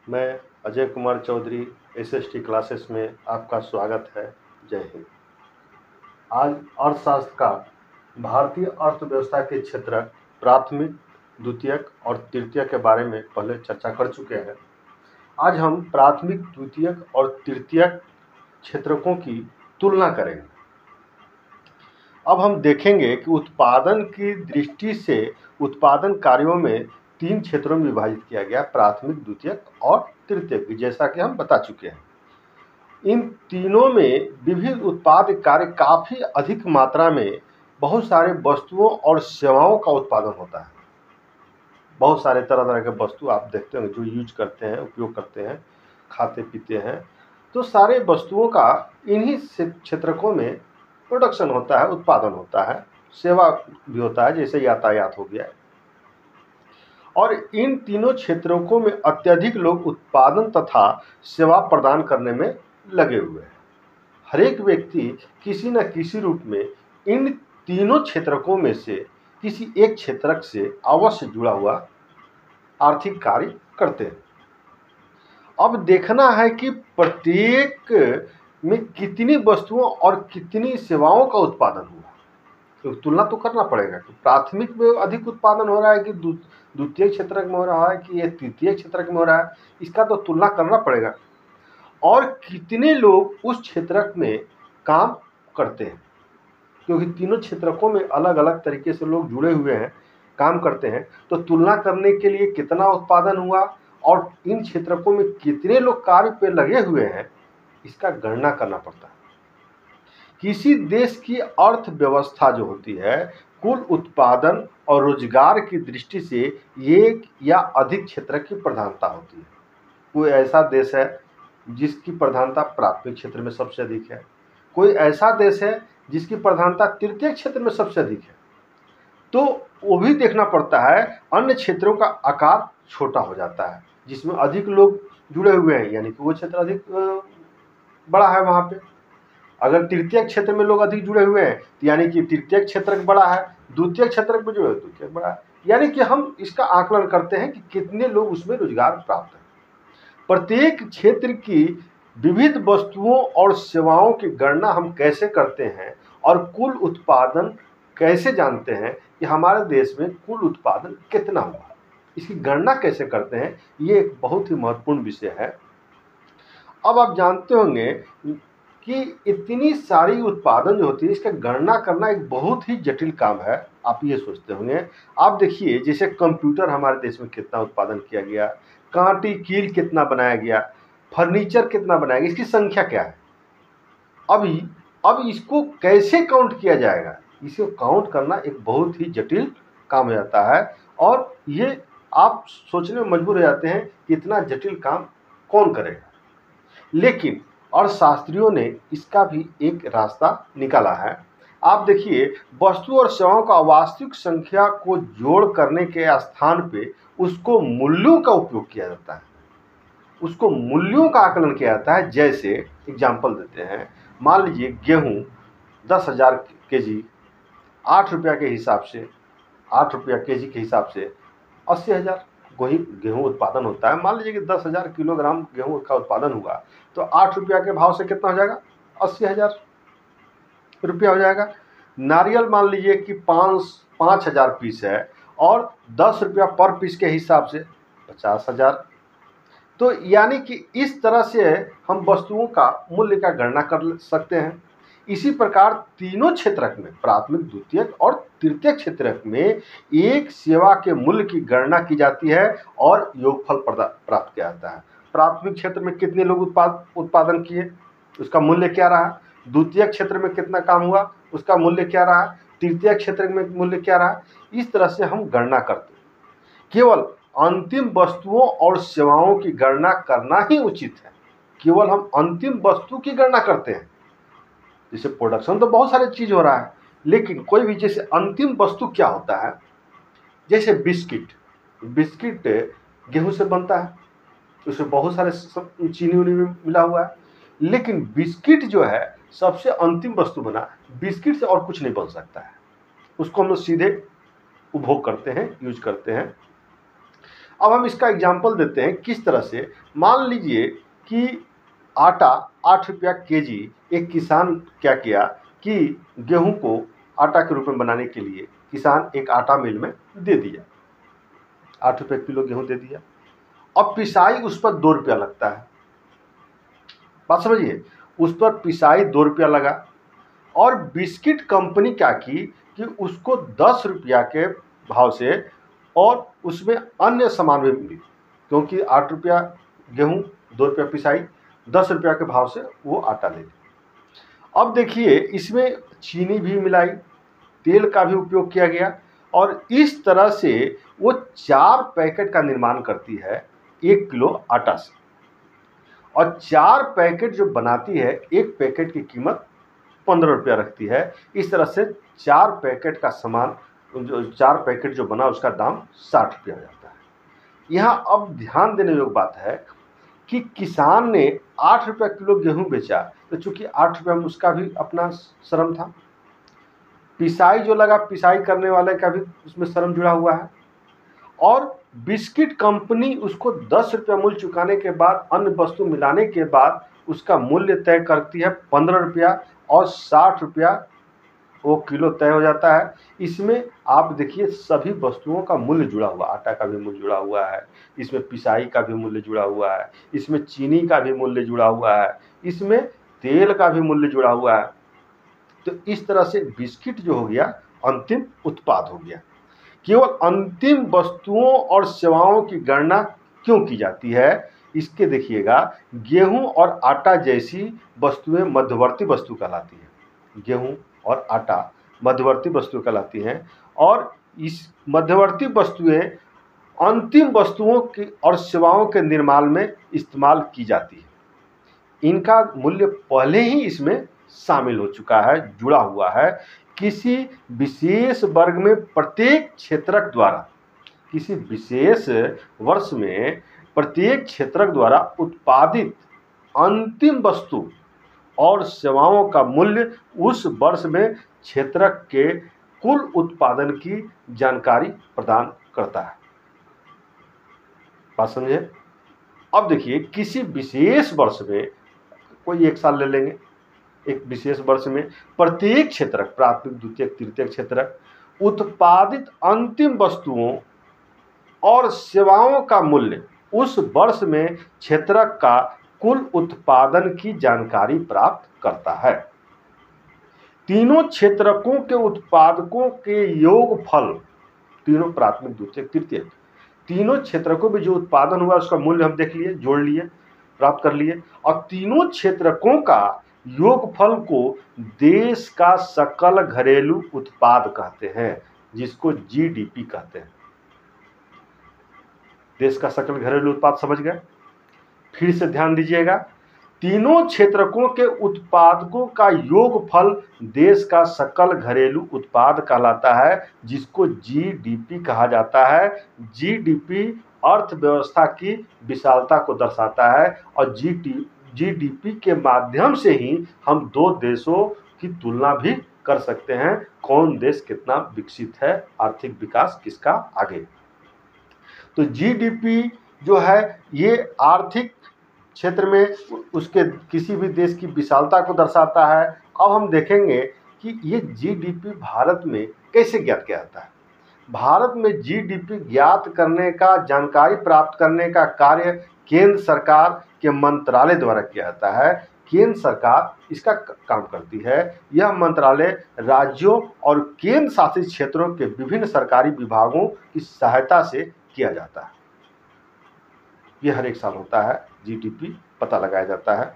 मैं Ajay Kumar Chaudhary SST classes में आपका स्वागत है। जय हिंद। आज अर्थशास्त्र का भारतीय अर्थव्यवस्था के क्षेत्र प्राथमिक, द्वितीयक और तृतीयक के बारे में पहले चर्चा कर चुके हैं। आज हम प्राथमिक, द्वितीयक और तृतीयक क्षेत्रकों की तुलना करेंगे। अब हम देखेंगे कि उत्पादन की दृष्टि से उत्पादन कार्यों में 3 क्षेत्रों में विभाजित किया गया, प्राथमिक, द्वितीयक और तृतीयक, जैसा कि हम बता चुके हैं। इन तीनों में विभिन्न उत्पाद कार्य काफ़ी अधिक मात्रा में बहुत सारे वस्तुओं और सेवाओं का उत्पादन होता है। बहुत सारे तरह तरह के वस्तु आप देखते हैं जो यूज करते हैं, उपयोग करते हैं, खाते पीते हैं, तो सारे वस्तुओं का इन्हीं क्षेत्रकों में प्रोडक्शन होता है, उत्पादन होता है, सेवा भी होता है, जैसे यातायात हो गया। और इन तीनों क्षेत्रों में अत्यधिक लोग उत्पादन तथा सेवा प्रदान करने में लगे हुए हैं। हर एक व्यक्ति किसी न किसी रूप में इन तीनों क्षेत्रकों में से किसी एक क्षेत्रक से अवश्य जुड़ा हुआ आर्थिक कार्य करते हैं। अब देखना है कि प्रत्येक में कितनी वस्तुओं और कितनी सेवाओं का उत्पादन हुआ, तो तुलना तो करना पड़ेगा कि प्राथमिक में अधिक उत्पादन हो रहा है कि द्वितीय क्षेत्र में हो रहा है कि ये तृतीय क्षेत्र में हो रहा है, इसका तो तुलना करना पड़ेगा। और कितने लोग उस क्षेत्र में काम करते हैं, क्योंकि तीनों क्षेत्रकों में अलग अलग तरीके से लोग जुड़े हुए हैं, काम करते हैं, तो तुलना करने के लिए कितना उत्पादन हुआ और इन क्षेत्रकों में कितने लोग कार्य पे लगे हुए हैं, इसका गणना करना पड़ता है। किसी देश की अर्थव्यवस्था जो होती है, कुल उत्पादन और रोजगार की दृष्टि से एक या अधिक क्षेत्र की प्रधानता होती है। कोई ऐसा देश है जिसकी प्रधानता प्राथमिक क्षेत्र में सबसे अधिक है, कोई ऐसा देश है जिसकी प्रधानता तृतीय क्षेत्र में सबसे अधिक है, तो वो भी देखना पड़ता है। अन्य क्षेत्रों का आकार छोटा हो जाता है, जिसमें अधिक लोग जुड़े हुए हैं, यानी कि वो क्षेत्र अधिक बड़ा है वहाँ पे। अगर तृतीय क्षेत्र में लोग अधिक जुड़े हुए हैं, तो यानी कि तृतीय क्षेत्र बड़ा है, द्वितीय क्षेत्र में जो है द्वितीय बड़ा है, यानी कि हम इसका आकलन करते हैं कि कितने लोग उसमें रोजगार प्राप्त हैं। प्रत्येक क्षेत्र की विविध वस्तुओं और सेवाओं की गणना हम कैसे करते हैं और कुल उत्पादन कैसे जानते हैं कि हमारे देश में कुल उत्पादन कितना हुआ, इसकी गणना कैसे करते हैं, ये एक बहुत ही महत्वपूर्ण विषय है। अब आप जानते होंगे कि इतनी सारी उत्पादन जो होती है, इसका गणना करना एक बहुत ही जटिल काम है। आप ये सोचते होंगे, आप देखिए जैसे कंप्यूटर हमारे देश में कितना उत्पादन किया गया, कांटी कील कितना बनाया गया, फर्नीचर कितना बनाया गया, इसकी संख्या क्या है। अब इसको कैसे काउंट किया जाएगा, इसको काउंट करना एक बहुत ही जटिल काम हो जाता है, और ये आप सोचने में मजबूर हो जाते हैं कि इतना जटिल काम कौन करेगा। लेकिन अर्थशास्त्रियों ने इसका भी एक रास्ता निकाला है। आप देखिए, वस्तु और सेवाओं का वास्तविक संख्या को जोड़ करने के स्थान पे उसको मूल्यों का उपयोग किया जाता है, उसको मूल्यों का आकलन किया जाता है। जैसे एग्जाम्पल देते हैं, मान लीजिए गेहूं 10,000 केजी 8 रुपया के हिसाब से, 8 रुपया केजी के हिसाब से 80,000 गेहूं उत्पादन होता है। मान लीजिए कि 10,000 किलोग्राम गेहूं का उत्पादन हुआ, तो 8 रुपया के भाव से कितना हो जाएगा, 80,000 रुपया हो जाएगा। नारियल मान लीजिए कि 5,000 पीस है और 10 रुपया पर पीस के हिसाब से 50,000। तो यानी कि इस तरह से हम वस्तुओं का मूल्य का गणना कर सकते हैं। इसी प्रकार तीनों क्षेत्रक में, प्राथमिक, द्वितीयक और तृतीय क्षेत्रक में, एक सेवा के मूल्य की गणना की जाती है और योगफल प्राप्त किया जाता है। प्राथमिक क्षेत्र में कितने लोग उत्पादन किए, उसका मूल्य क्या रहा, द्वितीय क्षेत्र में कितना काम हुआ, उसका मूल्य क्या रहा, तृतीय क्षेत्र में मूल्य क्या रहा। इस तरह से हम गणना करते हैं। केवल अंतिम वस्तुओं और सेवाओं की गणना करना ही उचित है। केवल हम अंतिम वस्तु की गणना करते हैं। जैसे प्रोडक्शन तो बहुत सारी चीज हो रहा है, लेकिन कोई भी जैसे अंतिम वस्तु क्या होता है, जैसे बिस्किट गेहूं से बनता है, उसमें बहुत सारे चीनी उनी मिला हुआ है, लेकिन बिस्किट जो है सबसे अंतिम वस्तु बना है। बिस्किट से और कुछ नहीं बन सकता है, उसको हम लोग सीधे उपभोग करते हैं, यूज करते हैं। अब हम इसका एग्जाम्पल देते हैं किस तरह से। मान लीजिए कि आटा 8 रुपया केजी, एक किसान क्या किया कि गेहूं को आटा के रूप में बनाने के लिए किसान एक आटा मिल में दे दिया, 8 रुपये किलो गेहूं दे दिया। अब पिसाई उस पर 2 रुपया लगता है, बात समझिए, उस पर पिसाई 2 रुपया लगा। और बिस्किट कंपनी क्या की कि उसको 10 रुपया के भाव से और उसमें अन्य सामान भी मिली, क्योंकि 8 रुपया गेहूं, 2 रुपया पिसाई, 10 रुपया के भाव से वो आटा ले लिया। अब देखिए इसमें चीनी भी मिलाई, तेल का भी उपयोग किया गया और इस तरह से वो 4 पैकेट का निर्माण करती है 1 किलो आटा से। और 4 पैकेट जो बनाती है, एक पैकेट की कीमत 15 रुपया रखती है। इस तरह से 4 पैकेट का सामान, जो 4 पैकेट जो बना उसका दाम 60 रुपया हो जाता है। यहाँ अब ध्यान देने योग्य बात है कि किसान ने 8 रुपया किलो गेहूं बेचा, तो चूंकि 8 रुपया में उसका भी अपना श्रम था, पिसाई जो लगा, पिसाई करने वाले का भी उसमें श्रम जुड़ा हुआ है, और बिस्किट कंपनी उसको 10 रुपया मूल्य चुकाने के बाद, अन्य वस्तु मिलाने के बाद उसका मूल्य तय करती है 15 रुपया और 60 रुपया वो किलो तय हो जाता है। इसमें आप देखिए सभी वस्तुओं का मूल्य जुड़ा हुआ, आटा का भी मूल्य जुड़ा हुआ है, इसमें पिसाई का भी मूल्य जुड़ा हुआ है, इसमें चीनी का भी मूल्य जुड़ा हुआ है, इसमें तेल का भी मूल्य जुड़ा हुआ है। तो इस तरह से बिस्किट जो हो गया अंतिम उत्पाद हो गया। केवल अंतिम वस्तुओं और सेवाओं की गणना क्यों की जाती है, इसके देखिएगा, गेहूं और आटा जैसी वस्तुएं मध्यवर्ती वस्तु कहलाती हैं। गेहूं और आटा मध्यवर्ती वस्तु कहलाती हैं और इस मध्यवर्ती वस्तुएं अंतिम वस्तुओं की और सेवाओं के निर्माण में इस्तेमाल की जाती है। इनका मूल्य पहले ही इसमें शामिल हो चुका है, जुड़ा हुआ है। किसी विशेष वर्ग में प्रत्येक क्षेत्रक द्वारा, किसी विशेष वर्ष में प्रत्येक क्षेत्रक द्वारा उत्पादित अंतिम वस्तु और सेवाओं का मूल्य उस वर्ष में क्षेत्रक के कुल उत्पादन की जानकारी प्रदान करता है। बात समझे। अब देखिए किसी विशेष वर्ष में, कोई एक साल ले लेंगे, एक विशेष वर्ष में प्रत्येक क्षेत्रक, प्राथमिक, द्वितीयक, तृतीयक क्षेत्रक उत्पादित अंतिम वस्तुओं और सेवाओं का मूल्य उस वर्ष में क्षेत्रक का कुल उत्पादन की जानकारी प्राप्त करता है। तीनों क्षेत्रकों के उत्पादकों के योगफल, तीनों प्राथमिक, द्वितीयक, तृतीयक, तीनों क्षेत्रकों में जो उत्पादन हुआ उसका मूल्य हम देख लिए, जोड़ लिए, प्राप्त कर लिए, और तीनों क्षेत्रकों का योगफल को देश का सकल घरेलू उत्पाद कहते हैं, जिसको जीडीपी कहते हैं। देश का सकल घरेलू उत्पाद समझ गए। फिर से ध्यान दीजिएगा, तीनों क्षेत्रकों के उत्पादकों का योगफल देश का सकल घरेलू उत्पाद कहलाता है, जिसको जीडीपी कहा जाता है। जीडीपी अर्थव्यवस्था की विशालता को दर्शाता है और जीडीपी के माध्यम से ही हम दो देशों की तुलना भी कर सकते हैं, कौन देश कितना विकसित है, आर्थिक विकास किसका आगे। तो जीडीपी जो है ये आर्थिक क्षेत्र में उसके किसी भी देश की विशालता को दर्शाता है। अब हम देखेंगे कि ये जीडीपी भारत में कैसे ज्ञात किया जाता है। भारत में जीडीपी ज्ञात करने का, जानकारी प्राप्त करने का कार्य केंद्र सरकार के मंत्रालय द्वारा किया जाता है। केंद्र सरकार इसका काम करती है। यह मंत्रालय राज्यों और केंद्र शासित क्षेत्रों के विभिन्न सरकारी विभागों की सहायता से किया जाता है। यह हर एक साल होता है, जीडीपी पता लगाया जाता है।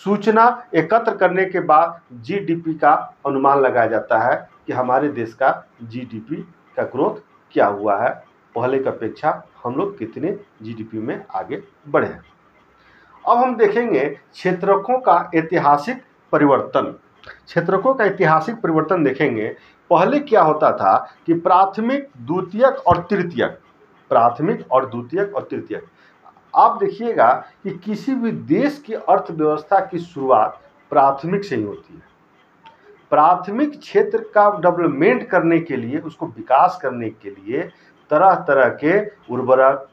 सूचना एकत्र करने के बाद जीडीपी का अनुमान लगाया जाता है कि हमारे देश का जीडीपी का ग्रोथ क्या हुआ है, पहले की अपेक्षा हम लोग कितने जीडीपी में आगे बढ़े हैं। अब हम देखेंगे क्षेत्रकों का ऐतिहासिक परिवर्तन। क्षेत्रकों का ऐतिहासिक परिवर्तन देखेंगे। पहले क्या होता था कि प्राथमिक, द्वितीयक और तृतीयक, प्राथमिक और द्वितीयक और तृतीयक। आप देखिएगा कि किसी भी देश की अर्थव्यवस्था की शुरुआत प्राथमिक से ही होती है। प्राथमिक क्षेत्र का डेवलपमेंट करने के लिए, उसको विकास करने के लिए तरह तरह के उर्वरक,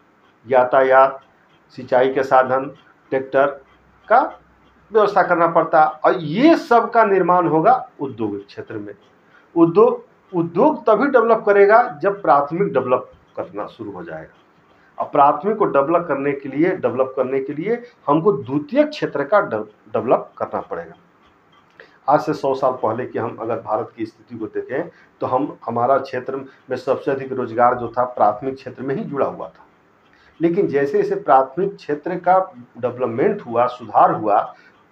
यातायात, सिंचाई के साधन, ट्रैक्टर का व्यवस्था करना पड़ता है। और ये सब का निर्माण होगा उद्योग क्षेत्र में। उद्योग तभी डेवलप करेगा जब प्राथमिक डेवलप करना शुरू हो जाएगा। अब प्राथमिक को डेवलप करने के लिए हमको द्वितीयक क्षेत्र का डेवलप करना पड़ेगा। आज से 100 साल पहले की हम अगर भारत की स्थिति को देखें तो हमारा क्षेत्र में सबसे अधिक रोजगार जो था प्राथमिक क्षेत्र में ही जुड़ा हुआ था। लेकिन जैसे जैसे प्राथमिक क्षेत्र का डेवलपमेंट हुआ, सुधार हुआ,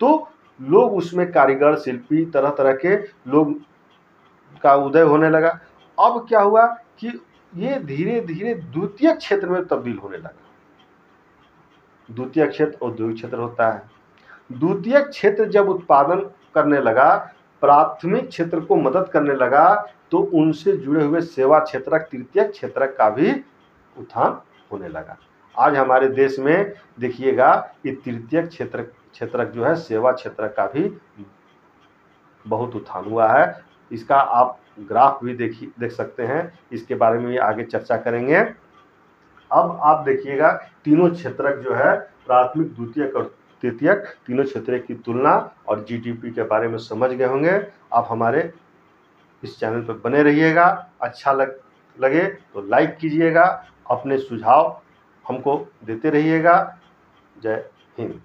तो लोग उसमें कारीगर, शिल्पी, तरह तरह के लोग का उदय होने लगा। अब क्या हुआ कि ये धीरे धीरे द्वितीय क्षेत्र में तब्दील होने लगा। द्वितीय क्षेत्र औद्योगिक क्षेत्र होता है। द्वितीय क्षेत्र जब उत्पादन करने लगा, प्राथमिक क्षेत्र को मदद करने लगा, तो उनसे जुड़े हुए सेवा क्षेत्र, तृतीय क्षेत्र का भी उत्थान होने लगा। आज हमारे देश में देखिएगा कि तृतीय क्षेत्र जो है, सेवा क्षेत्र का भी बहुत उत्थान हुआ है। इसका आप ग्राफ भी देख सकते हैं, इसके बारे में आगे चर्चा करेंगे। अब आप देखिएगा तीनों क्षेत्रक जो है, प्राथमिक, द्वितीयक और तृतीयक, तीनों क्षेत्र की तुलना और जीडीपी के बारे में समझ गए होंगे। आप हमारे इस चैनल पर बने रहिएगा। अच्छा लगे तो लाइक कीजिएगा, अपने सुझाव हमको देते रहिएगा। जय हिंद।